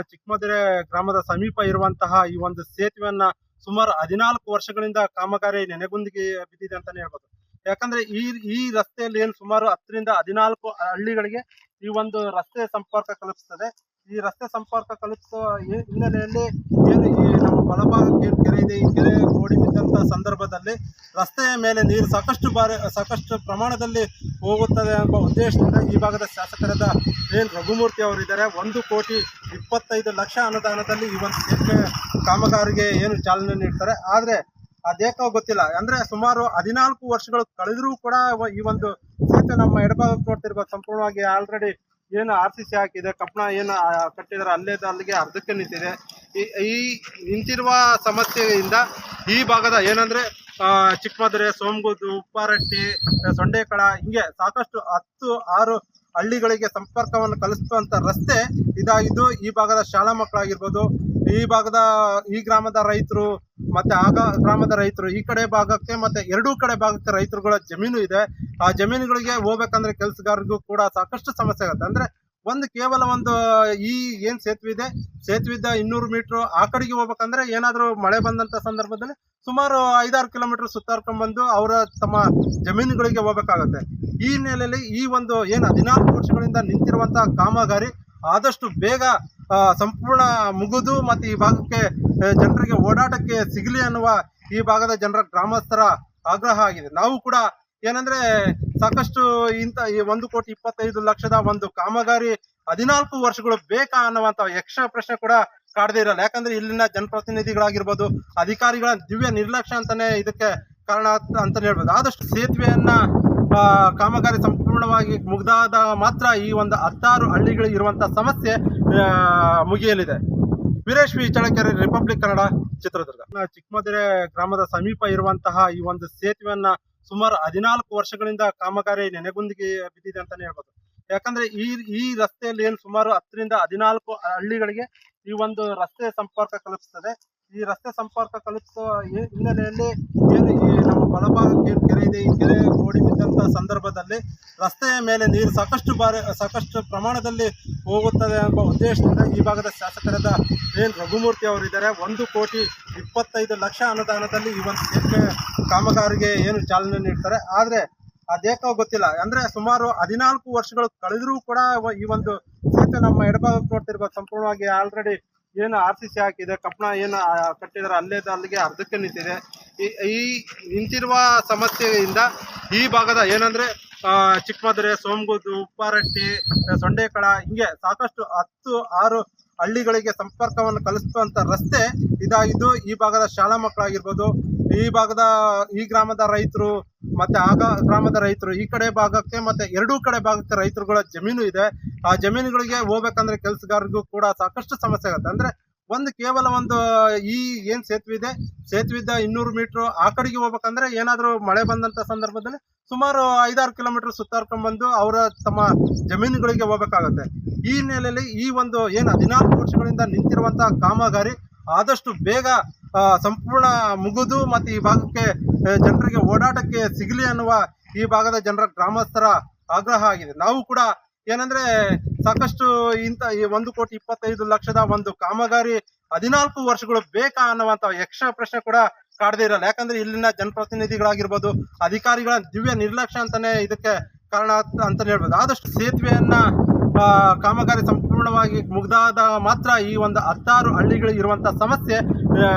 ಚಿಕ್ಕಮದುರೆ ಗ್ರಾಮದ ಸಮೀಪ ಇರುವಂತಹ ಈ ಒಂದು ಸೇತುವೆಯನ್ನ ಸುಮಾರು 14 ವರ್ಷಗಳಿಂದ ಕಾಮಗಾರಿ ನೆನೆಗುಂದಿಗೆ ಬಿದ್ದಿದೆ ಅಂತಾನೆ ಹೇಳ್ಬೋದು. ಯಾಕಂದ್ರೆ ಈ ರಸ್ತೆಯಲ್ಲಿ ಏನು ಸುಮಾರು 10 ರಿಂದ 14 ಹಳ್ಳಿಗಳಿಗೆ ಈ ಒಂದು ರಸ್ತೆ ಸಂಪರ್ಕ ಕಲ್ಪಿಸ್ತದೆ. ಈ ರಸ್ತೆ ಸಂಪರ್ಕ ಕಲ್ಪಿಸುವ ಹಿನ್ನೆಲೆಯಲ್ಲಿ ಏನು ಈ ನಮ್ಮ ಬಲಭಾಗಕ್ಕೆ ಏನು ಕೆರೆ ಇದೆ, ಈ ಕೆರೆ ಗೋಡಿ ಬಿದ್ದಂತ ಸಂದರ್ಭದಲ್ಲಿ ರಸ್ತೆಯ ಮೇಲೆ ನೀರು ಸಾಕಷ್ಟು ಪ್ರಮಾಣದಲ್ಲಿ ಹೋಗುತ್ತದೆ ಎಂಬ ಉದ್ದೇಶದಿಂದ ಈ ಭಾಗದ ಶಾಸಕರಾದ ಎನ್ ರಘುಮೂರ್ತಿ ಅವರಿದ್ದಾರೆ 1,25,00,000 ಅನುದಾನದಲ್ಲಿ ಈ ಒಂದು ಸೇತುವೆ ಕಾಮಗಾರಿಗೆ ಏನು ಚಾಲನೆ ನೀಡ್ತಾರೆ. ಆದ್ರೆ ಅದೇಕೋ ಗೊತ್ತಿಲ್ಲ, ಅಂದ್ರೆ ಸುಮಾರು 14 ವರ್ಷಗಳು ಕಳೆದರೂ ಕೂಡ ಈ ಒಂದು ಸೇತುವೆ ನಮ್ಮ ಎಡಭಾಗಕ್ಕೆ ನೋಡ್ತಿರ್ಬೋದು ಸಂಪೂರ್ಣವಾಗಿ ಆಲ್ರೆಡಿ ಏನು RCC ಹಾಕಿದೆ, ಕಪ್ಪಣ ಏನು ಕಟ್ಟಿದಾರೆ ಅಲ್ಲಿಗೆ ಅರ್ಧಕ್ಕೆ ನಿಂತಿದೆ. ಈ ನಿಂತಿರುವ ಸಮಸ್ಯೆಯಿಂದ ಈ ಭಾಗದ ಏನಂದ್ರೆ ಚಿಕ್ಕಮದುರೆ, ಸೋಮಗುದ್ದು, ಉಪ್ಪಾರಟ್ಟಿ, ಸೊಂಡೇಕಳ ಹಿಂಗೆ ಸಾಕಷ್ಟು 10-6 ಹಳ್ಳಿಗಳಿಗೆ ಸಂಪರ್ಕವನ್ನು ಕಲಿಸುವಂತ ರಸ್ತೆ ಇದಾಗಿದ್ದು, ಈ ಭಾಗದ ಶಾಲಾ ಮಕ್ಕಳಾಗಿರ್ಬೋದು, ಈ ಗ್ರಾಮದ ರೈತರು ಮತ್ತೆ ಗ್ರಾಮದ ರೈತರು ಈ ಕಡೆ ಭಾಗಕ್ಕೆ ಮತ್ತೆ ಎರಡೂ ಕಡೆ ಭಾಗಕ್ಕೆ ರೈತರುಗಳ ಜಮೀನು ಇದೆ. ಆ ಜಮೀನುಗಳಿಗೆ ಹೋಗ್ಬೇಕಂದ್ರೆ ಕೆಲಸಗಾರರಿಗೂ ಕೂಡ ಸಾಕಷ್ಟು ಸಮಸ್ಯೆ ಆಗುತ್ತೆ. ಅಂದ್ರೆ ಕೇವಲ ಈ ಏನ್ ಸೇತುವೆ ಇದೆ, ಸೇತುವಿದ್ದ 200 ಮೀಟರ್ ಆ ಕಡೆಗೆ ಹೋಗ್ಬೇಕಂದ್ರೆ ಏನಾದ್ರೂ ಮಳೆ ಬಂದಂತ ಸಂದರ್ಭದಲ್ಲಿ ಸುಮಾರು 5-6 ಕಿಲೋಮೀಟರ್ ಸುತ್ತಾರ್ಕೊಂಡ್ ಬಂದು ಅವರ ತಮ್ಮ ಜಮೀನುಗಳಿಗೆ ಹೋಗ್ಬೇಕಾಗತ್ತೆ. ಈ ಹಿನ್ನೆಲೆಯಲ್ಲಿ ಈ ಏನು 14 ವರ್ಷಗಳಿಂದ ನಿಂತಿರುವಂತಹ ಕಾಮಗಾರಿ ಆದಷ್ಟು ಬೇಗ ಸಂಪೂರ್ಣ ಮುಗಿದು ಮತ್ತೆ ಈ ಭಾಗಕ್ಕೆ ಜನರಿಗೆ ಓಡಾಟಕ್ಕೆ ಸಿಗಲಿ ಅನ್ನುವ ಈ ಭಾಗದ ಜನರ ಗ್ರಾಮಸ್ಥರ ಆಗ್ರಹ ಆಗಿದೆ. ನಾವು ಕೂಡ ಏನಂದ್ರೆ ಸಾಕಷ್ಟು ಈ 1,25,00,000 ಒಂದು ಕಾಮಗಾರಿ 14 ವರ್ಷಗಳು ಬೇಕಾ ಅನ್ನುವಂತ ಯಕ್ಷ ಪ್ರಶ್ನೆ ಕೂಡ ಕಾಡದೇ ಇರಲ್ಲ. ಯಾಕಂದ್ರೆ ಇಲ್ಲಿನ ಜನಪ್ರತಿನಿಧಿಗಳಾಗಿರ್ಬೋದು, ಅಧಿಕಾರಿಗಳ ದಿವ್ಯ ನಿರ್ಲಕ್ಷ್ಯ ಅಂತಾನೆ ಇದಕ್ಕೆ ಕಾರಣ ಅಂತಾನೆ ಹೇಳ್ಬೋದು. ಆದಷ್ಟು ಸೇತುವೆಯನ್ನ ಕಾಮಗಾರಿ ಸಂಪೂರ್ಣವಾಗಿ ಮುಗ್ದಾದ ಮಾತ್ರ ಈ 16 ಹಳ್ಳಿಗಳು ಇರುವಂತಹ ಸಮಸ್ಯೆ ಮುಗಿಯಲಿದೆ. Veeresh V Challakere, Republic Kannada, Chitradurga. ಚಿಕ್ಕಮದುರೆ ಗ್ರಾಮದ ಸಮೀಪ ಇರುವಂತಹ ಈ ಒಂದು ಸೇತುವೆಯನ್ನ ಸುಮಾರು 14 ವರ್ಷಗಳಿಂದ ಕಾಮಗಾರಿ ನೆನೆಗುಂದಿಗೆ ಬಿದ್ದಿದೆ ಅಂತಾನೆ ಹೇಳ್ಬೋದು. ಯಾಕಂದ್ರೆ ಈ ರಸ್ತೆಯಲ್ಲಿ ಏನು ಸುಮಾರು 10 ರಿಂದ 14 ಹಳ್ಳಿಗಳಿಗೆ ಈ ಒಂದು ರಸ್ತೆ ಸಂಪರ್ಕ ಕಲ್ಪಿಸ್ತದೆ. ಈ ರಸ್ತೆ ಸಂಪರ್ಕ ಕಲ್ಪಿಸುವ ಹಿನ್ನೆಲೆಯಲ್ಲಿ ಏನು ಈ ನಮ್ಮ ಬಲಭಾಗಕ್ಕೆ ಏನು ಕೆರೆ ಇದೆ, ಈ ಕೆರೆ ಗೋಡಿ ಬಿದ್ದಂತ ಸಂದರ್ಭದಲ್ಲಿ ರಸ್ತೆಯ ಮೇಲೆ ನೀರು ಸಾಕಷ್ಟು ಪ್ರಮಾಣದಲ್ಲಿ ಹೋಗುತ್ತದೆ ಎಂಬ ಉದ್ದೇಶದಿಂದ ಈ ಭಾಗದ ಶಾಸಕರಾದ ಎನ್ ರಘುಮೂರ್ತಿ ಅವರಿದ್ದಾರೆ 1,25,00,000 ಅನುದಾನದಲ್ಲಿ ಈ ಒಂದು ಸೇತುವೆ ಕಾಮಗಾರಿಗೆ ಏನು ಚಾಲನೆ ನೀಡ್ತಾರೆ. ಆದ್ರೆ ಅದೇಕೋ ಗೊತ್ತಿಲ್ಲ, ಅಂದ್ರೆ ಸುಮಾರು 14 ವರ್ಷಗಳು ಕಳೆದರೂ ಕೂಡ ಈ ಒಂದು ಸೇತುವೆ ನಮ್ಮ ಎಡಭಾಗಕ್ಕೆ ನೋಡ್ತಿರ್ಬೋದು ಸಂಪೂರ್ಣವಾಗಿ ಆಲ್ರೆಡಿ ಏನು RCC ಹಾಕಿದೆ, ಕಪ್ಪಣ ಏನು ಕಟ್ಟಿದಾರೆ ಅಲ್ಲಿಗೆ ಅರ್ಧಕ್ಕೆ ನಿಂತಿದೆ. ಈ ನಿಂತಿರುವ ಸಮಸ್ಯೆಯಿಂದ ಈ ಭಾಗದ ಏನಂದ್ರೆ ಚಿಕ್ಕಮದುರೆ, ಸೋಮಗುದ್ದು, ಉಪ್ಪಾರಟ್ಟಿ, ಸೊಂಡೇಕಳ ಹಿಂಗೆ ಸಾಕಷ್ಟು 10-6 ಹಳ್ಳಿಗಳಿಗೆ ಸಂಪರ್ಕವನ್ನು ಕಲಿಸುವಂತ ರಸ್ತೆ ಇದಾಗಿದ್ದು, ಈ ಭಾಗದ ಶಾಲಾ ಮಕ್ಕಳಾಗಿರ್ಬೋದು, ಈ ಗ್ರಾಮದ ರೈತರು ಮತ್ತೆ ಗ್ರಾಮದ ರೈತರು ಈ ಕಡೆ ಭಾಗಕ್ಕೆ ಮತ್ತೆ ಎರಡೂ ಕಡೆ ಭಾಗಕ್ಕೆ ರೈತರುಗಳ ಜಮೀನು ಇದೆ. ಆ ಜಮೀನುಗಳಿಗೆ ಹೋಗ್ಬೇಕಂದ್ರೆ ಕೆಲಸಗಾರರಿಗೂ ಕೂಡ ಸಾಕಷ್ಟು ಸಮಸ್ಯೆ ಆಗುತ್ತೆ. ಅಂದ್ರೆ ಕೇವಲ ಈ ಏನ್ ಸೇತುವೆ ಇದೆ, ಸೇತುವಿದ್ದ 200 ಮೀಟರ್ ಆ ಕಡೆಗೆ ಹೋಗ್ಬೇಕಂದ್ರೆ ಏನಾದ್ರೂ ಮಳೆ ಬಂದಂತ ಸಂದರ್ಭದಲ್ಲಿ ಸುಮಾರು 5-6 ಕಿಲೋಮೀಟರ್ ಸುತ್ತಾರ್ಕೊಂಡ್ ಬಂದು ಅವರ ತಮ್ಮ ಜಮೀನುಗಳಿಗೆ ಹೋಗ್ಬೇಕಾಗತ್ತೆ. ಈ ಹಿನ್ನೆಲೆಯಲ್ಲಿ ಈ ಏನು 14 ವರ್ಷಗಳಿಂದ ನಿಂತಿರುವಂತಹ ಕಾಮಗಾರಿ ಆದಷ್ಟು ಬೇಗ ಸಂಪೂರ್ಣ ಮುಗಿದು ಮತ್ತೆ ಈ ಭಾಗಕ್ಕೆ ಜನರಿಗೆ ಓಡಾಟಕ್ಕೆ ಸಿಗಲಿ ಅನ್ನುವ ಈ ಭಾಗದ ಜನರ ಗ್ರಾಮಸ್ಥರ ಆಗ್ರಹ ಆಗಿದೆ. ನಾವು ಕೂಡ ಏನಂದ್ರೆ ಸಾಕಷ್ಟು ಈ 1,25,00,000 ಒಂದು ಕಾಮಗಾರಿ 14 ವರ್ಷಗಳು ಬೇಕಾ ಅನ್ನುವಂತ ಯಕ್ಷ ಪ್ರಶ್ನೆ ಕೂಡ ಕಾಡದೇ ಇರಲ್ಲ. ಯಾಕಂದ್ರೆ ಇಲ್ಲಿನ ಜನಪ್ರತಿನಿಧಿಗಳಾಗಿರ್ಬೋದು, ಅಧಿಕಾರಿಗಳ ದಿವ್ಯ ನಿರ್ಲಕ್ಷ್ಯ ಅಂತಾನೆ ಇದಕ್ಕೆ ಕಾರಣ ಅಂತಾನೆ ಹೇಳ್ಬೋದು. ಆದಷ್ಟು ಸೇತುವೆಯನ್ನ ಕಾಮಗಾರಿ ಸಂಪೂರ್ಣವಾಗಿ ಮುಗ್ದಾದ ಮಾತ್ರ ಈ 16 ಹಳ್ಳಿಗಳು ಇರುವಂತಹ ಸಮಸ್ಯೆ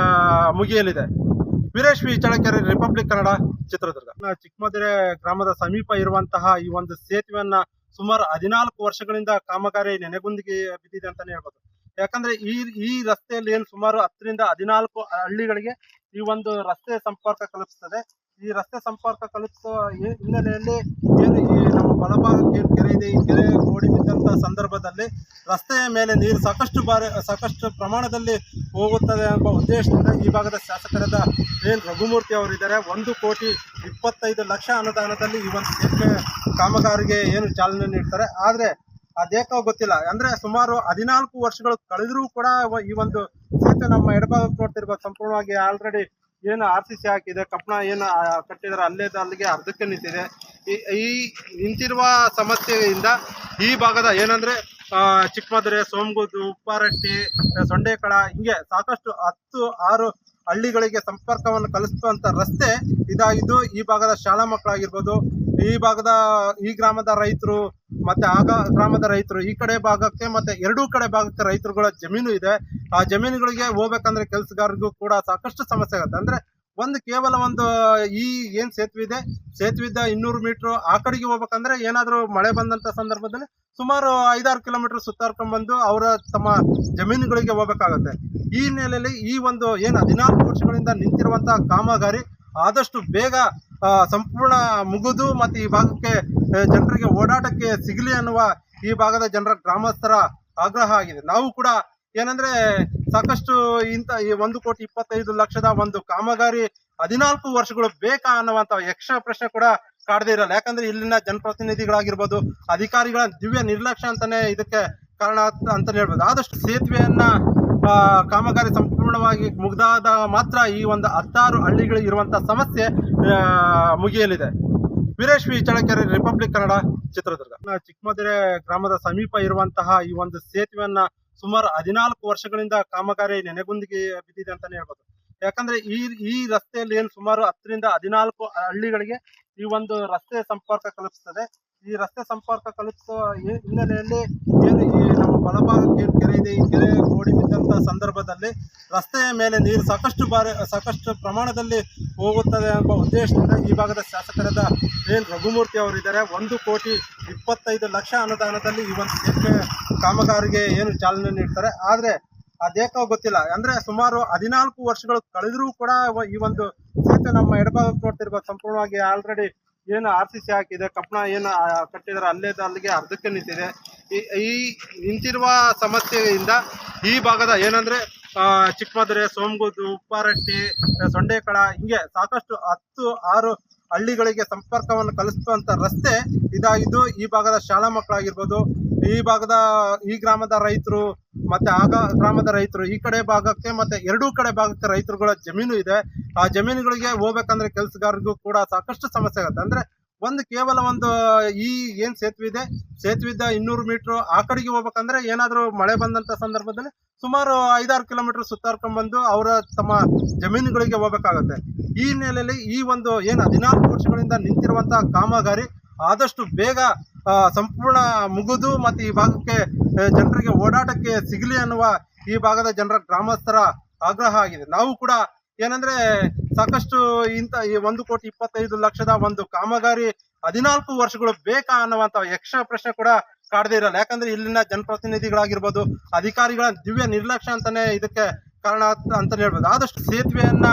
ಮುಗಿಯಲಿದೆ. Veeresh V Challakere, Republic Kannada, Chitradurga. ಚಿಕ್ಕಮದುರೆ ಗ್ರಾಮದ ಸಮೀಪ ಇರುವಂತಹ ಈ ಒಂದು ಸೇತುವೆಯನ್ನ ಸುಮಾರು 14 ವರ್ಷಗಳಿಂದ ಕಾಮಗಾರಿ ನೆನೆಗುಂದಿಗೆ ಬಿದ್ದಿದೆ ಅಂತಾನೆ ಹೇಳ್ಬೋದು. ಯಾಕಂದ್ರೆ ಈ ರಸ್ತೆಯಲ್ಲಿ ಏನು ಸುಮಾರು 10 ರಿಂದ 14 ಹಳ್ಳಿಗಳಿಗೆ ಈ ಒಂದು ರಸ್ತೆ ಸಂಪರ್ಕ ಕಲ್ಪಿಸ್ತದೆ. ಈ ರಸ್ತೆ ಸಂಪರ್ಕ ಕಲ್ಪಿಸುವ ಹಿನ್ನೆಲೆಯಲ್ಲಿ ಏನು ಈ ನಮ್ಮ ಬಲಭಾಗಕ್ಕೆ ಏನು ಕೆರೆ ಇದೆ, ಈ ಕೆರೆ ಗೋಡಿ ಬಿದ್ದಂತ ಸಂದರ್ಭದಲ್ಲಿ ರಸ್ತೆಯ ಮೇಲೆ ನೀರು ಸಾಕಷ್ಟು ಪ್ರಮಾಣದಲ್ಲಿ ಹೋಗುತ್ತದೆ ಎಂಬ ಉದ್ದೇಶದಿಂದ ಈ ಭಾಗದ ಶಾಸಕರಾದ ಎನ್ ರಘುಮೂರ್ತಿ ಅವರಿದ್ದಾರೆ 1,25,00,000 ಅನುದಾನದಲ್ಲಿ ಈ ಒಂದು ಸೇತುವೆ ಕಾಮಗಾರಿಗೆ ಏನು ಚಾಲನೆ ನೀಡ್ತಾರೆ. ಆದ್ರೆ ಅದೇಕೋ ಗೊತ್ತಿಲ್ಲ, ಅಂದ್ರೆ ಸುಮಾರು 14 ವರ್ಷಗಳು ಕಳೆದರೂ ಕೂಡ ಈ ಒಂದು ಸೇತುವೆ ನಮ್ಮ ಎಡಭಾಗಕ್ಕೆ ನೋಡ್ತಿರ್ಬೋದು ಸಂಪೂರ್ಣವಾಗಿ ಆಲ್ರೆಡಿ ಏನು RCC ಹಾಕಿದೆ, ಕಪ್ಪಣ ಏನು ಕಟ್ಟಿದಾರೆ ಅಲ್ಲಿಗೆ ಅರ್ಧಕ್ಕೆ ನಿಂತಿದೆ. ಈ ನಿಂತಿರುವ ಸಮಸ್ಯೆಯಿಂದ ಈ ಭಾಗದ ಏನಂದ್ರೆ ಚಿಕ್ಕಮದುರೆ, ಸೋಮಗುದ್ದು, ಉಪ್ಪಾರಟ್ಟಿ, ಸೊಂಡೇಕಳ ಹಿಂಗೆ ಸಾಕಷ್ಟು 6 ಹಳ್ಳಿಗಳಿಗೆ ಸಂಪರ್ಕವನ್ನು ಕಲಿಸುವಂತ ರಸ್ತೆ ಇದಾಗಿದ್ದು ಈ ಭಾಗದ ಶಾಲಾ ಮಕ್ಕಳಾಗಿರ್ಬೋದು, ಈ ಗ್ರಾಮದ ರೈತರು ಮತ್ತೆ ಗ್ರಾಮದ ರೈತರು ಈ ಕಡೆ ಭಾಗಕ್ಕೆ ಮತ್ತೆ ಎರಡೂ ಕಡೆ ಭಾಗಕ್ಕೆ ರೈತರುಗಳ ಜಮೀನು ಇದೆ. ಆ ಜಮೀನುಗಳಿಗೆ ಹೋಗ್ಬೇಕಂದ್ರೆ ಕೆಲಸಗಾರರಿಗೂ ಕೂಡ ಸಾಕಷ್ಟು ಸಮಸ್ಯೆ ಆಗುತ್ತೆ. ಅಂದ್ರೆ ಕೇವಲ ಈ ಏನ್ ಸೇತುವೆ ಇದೆ, ಸೇತುವೆದ 200 ಮೀಟರ್ ಆ ಕಡೆಗೆ ಹೋಗ್ಬೇಕಂದ್ರೆ ಏನಾದ್ರೂ ಮಳೆ ಬಂದಂತ ಸಂದರ್ಭದಲ್ಲಿ ಸುಮಾರು 5-6 ಕಿಲೋಮೀಟರ್ ಸುತ್ತಾಡ್ಕೊಂಡ್ ಬಂದು ಅವರ ತಮ್ಮ ಜಮೀನುಗಳಿಗೆ ಹೋಗ್ಬೇಕಾಗತ್ತೆ. ಈ ಹಿನ್ನೆಲೆಯಲ್ಲಿ ಈ ಏನ್ 14 ವರ್ಷಗಳಿಂದ ನಿಂತಿರುವಂತಹ ಕಾಮಗಾರಿ ಆದಷ್ಟು ಬೇಗ ಸಂಪೂರ್ಣ ಮುಗಿದು ಮತ್ತೆ ಈ ಭಾಗಕ್ಕೆ ಜನರಿಗೆ ಓಡಾಟಕ್ಕೆ ಸಿಗಲಿ ಅನ್ನುವ ಈ ಭಾಗದ ಜನರ ಗ್ರಾಮಸ್ಥರ ಆಗ್ರಹ ಆಗಿದೆ. ನಾವು ಕೂಡ ಏನಂದ್ರೆ ಸಾಕಷ್ಟು ಈ 1,25,00,000 ಕಾಮಗಾರಿ 14 ವರ್ಷಗಳು ಬೇಕಾ ಅನ್ನುವಂತ ಯಕ್ಷ ಪ್ರಶ್ನೆ ಕೂಡ ಕಾಡದೇ ಇರಲ್ಲ. ಯಾಕಂದ್ರೆ ಇಲ್ಲಿನ ಜನಪ್ರತಿನಿಧಿಗಳಾಗಿರ್ಬೋದು, ಅಧಿಕಾರಿಗಳ ದಿವ್ಯ ನಿರ್ಲಕ್ಷ್ಯ ಅಂತಾನೆ ಇದಕ್ಕೆ ಕಾರಣ ಅಂತಾನೆ ಹೇಳ್ಬೋದು. ಆದಷ್ಟು ಸೇತುವೆಯನ್ನ ಕಾಮಗಾರಿ ಸಂಪೂರ್ಣವಾಗಿ ಮುಗ್ದಾದ ಮಾತ್ರ ಈ 16 ಹಳ್ಳಿಗಳಿಗೆ ಇರುವಂತಹ ಸಮಸ್ಯೆ ಮುಗಿಯಲಿದೆ. Veeresh V Challakere, Republic Kannada, Chitradurga. ಚಿಕ್ಕಮದುರೆ ಗ್ರಾಮದ ಸಮೀಪ ಇರುವಂತಹ ಈ ಸೇತುವೆಯನ್ನ ಸುಮಾರು 14 ವರ್ಷಗಳಿಂದ ಕಾಮಗಾರಿ ನೆನೆಗುಂದಿಗೆ ಬಿದ್ದಿದೆ ಅಂತಾನೆ ಹೇಳ್ಬೋದು. ಯಾಕಂದ್ರೆ ಈ ರಸ್ತೆಯಲ್ಲಿ ಏನು ಸುಮಾರು 10ರಿಂದ 14 ಹಳ್ಳಿಗಳಿಗೆ ಈ ರಸ್ತೆ ಸಂಪರ್ಕ ಕಲ್ಪಿಸ್ತದೆ. ಈ ರಸ್ತೆ ಸಂಪರ್ಕ ಕಲ್ಪಿಸುವ ಹಿನ್ನೆಲೆಯಲ್ಲಿ ಏನು ಈ ನಮ್ಮ ಬಲಭಾಗಕ್ಕೆ ಕೆರೆ ಇದೆ, ಈ ಕೆರೆ ಓಡಿ ಬಿದ್ದಂತ ಸಂದರ್ಭದಲ್ಲಿ ರಸ್ತೆಯ ಮೇಲೆ ನೀರು ಸಾಕಷ್ಟು ಪ್ರಮಾಣದಲ್ಲಿ ಹೋಗುತ್ತದೆ ಎಂಬ ಉದ್ದೇಶದಿಂದ ಈ ಭಾಗದ ಶಾಸಕರಾದ ಎನ್ ರಘುಮೂರ್ತಿ ಅವರಿದ್ದಾರೆ. 1,25,00,000 ಅನುದಾನದಲ್ಲಿ ಈ ಸೇತುವೆ ಕಾಮಗಾರಿಗೆ ಏನು ಚಾಲನೆ ನೀಡ್ತಾರೆ. ಆದ್ರೆ ಅದೇಕೋ ಗೊತ್ತಿಲ್ಲ. ಅಂದ್ರೆ ಸುಮಾರು 14 ವರ್ಷಗಳು ಕಳೆದರೂ ಕೂಡ ಈ ಸೇತುವೆ ನಮ್ಮ ಎಡಭಾಗಕ್ಕೆ ನೋಡ್ತಿರ್ಬೋದು ಸಂಪೂರ್ಣವಾಗಿ ಆಲ್ರೆಡಿ ಏನು RCC ಹಾಕಿದೆ, ಕಪ್ಪಣ ಏನು ಕಟ್ಟಿದಾರೆ ಅಲ್ಲಿಗೆ ಅರ್ಧಕ್ಕೆ ನಿಂತಿದೆ. ಈ ನಿಂತಿರುವ ಸಮಸ್ಯೆಯಿಂದ ಈ ಭಾಗದ ಏನಂದ್ರೆ ಚಿಕ್ಕಮದುರೆ, ಸೋಮಗುದ್ದು, ಉಪ್ಪಾರಟ್ಟಿ, ಸೊಂಡೇಕಳ ಹಿಂಗೆ ಸಾಕಷ್ಟು 6 ಹಳ್ಳಿಗಳಿಗೆ ಸಂಪರ್ಕವನ್ನು ಕಲಿಸುವಂತ ರಸ್ತೆ ಇದಾಗಿದ್ದು ಈ ಭಾಗದ ಶಾಲಾ ಮಕ್ಕಳಾಗಿರ್ಬೋದು, ಈ ಗ್ರಾಮದ ರೈತರು ಮತ್ತೆ ಗ್ರಾಮದ ರೈತರು ಈ ಕಡೆ ಭಾಗಕ್ಕೆ ಮತ್ತೆ ಎರಡೂ ಕಡೆ ಭಾಗಕ್ಕೆ ರೈತರುಗಳ ಜಮೀನು ಇದೆ. ಆ ಜಮೀನುಗಳಿಗೆ ಹೋಗ್ಬೇಕಂದ್ರೆ ಕೆಲಸಗಾರರಿಗೂ ಕೂಡ ಸಾಕಷ್ಟು ಸಮಸ್ಯೆ ಆಗುತ್ತೆ. ಅಂದ್ರೆ ಕೇವಲ ಈ ಏನ್ ಸೇತುವೆ ಇದೆ, ಸೇತುವೆದ 200 ಮೀಟರ್ ಆ ಕಡೆಗೆ ಹೋಗ್ಬೇಕಂದ್ರೆ ಏನಾದ್ರೂ ಮಳೆ ಬಂದಂತ ಸಂದರ್ಭದಲ್ಲಿ ಸುಮಾರು 5-6 ಕಿಲೋಮೀಟರ್ ಸುತ್ತಾಡ್ಕೊಂಡ್ ಬಂದು ಅವರ ತಮ್ಮ ಜಮೀನುಗಳಿಗೆ ಹೋಗ್ಬೇಕಾಗತ್ತೆ. ಈ ಹಿನ್ನೆಲೆಯಲ್ಲಿ ಈ ಏನ್ 14 ವರ್ಷಗಳಿಂದ ನಿಂತಿರುವಂತಹ ಕಾಮಗಾರಿ ಆದಷ್ಟು ಬೇಗ ಸಂಪೂರ್ಣ ಮುಗಿದು ಮತ್ತೆ ಈ ಭಾಗಕ್ಕೆ ಜನರಿಗೆ ಓಡಾಟಕ್ಕೆ ಸಿಗಲಿ ಅನ್ನುವ ಈ ಭಾಗದ ಜನರ ಗ್ರಾಮಸ್ಥರ ಆಗ್ರಹ ಆಗಿದೆ. ನಾವು ಕೂಡ ಏನಂದ್ರೆ ಸಾಕಷ್ಟು ಈ 1,25,00,000 ಕಾಮಗಾರಿ 14 ವರ್ಷಗಳು ಬೇಕಾ ಅನ್ನುವಂತ ಯಕ್ಷ ಪ್ರಶ್ನೆ ಕೂಡ ಕಾಡದೇ ಇರಲ್ಲ. ಯಾಕಂದ್ರೆ ಇಲ್ಲಿನ ಜನಪ್ರತಿನಿಧಿಗಳಾಗಿರ್ಬೋದು, ಅಧಿಕಾರಿಗಳ ದಿವ್ಯ ನಿರ್ಲಕ್ಷ್ಯ ಅಂತಾನೆ ಇದಕ್ಕೆ ಕಾರಣ ಅಂತಾನೆ ಹೇಳ್ಬೋದು. ಆದಷ್ಟು ಸೇತುವೆಯನ್ನ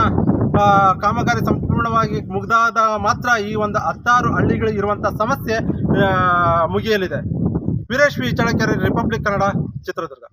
ಕಾಮಗಾರಿ ಸಂಪೂರ್ಣವಾಗಿ ಮುಗ್ದಾದ ಮಾತ್ರ ಈ 16 ಹಳ್ಳಿಗಳಿಗೆ ಇರುವಂತಹ ಸಮಸ್ಯೆ ಮುಗಿಯಲಿದೆ. Veeresh V Challakere, Republic Kannada, Chitradurga.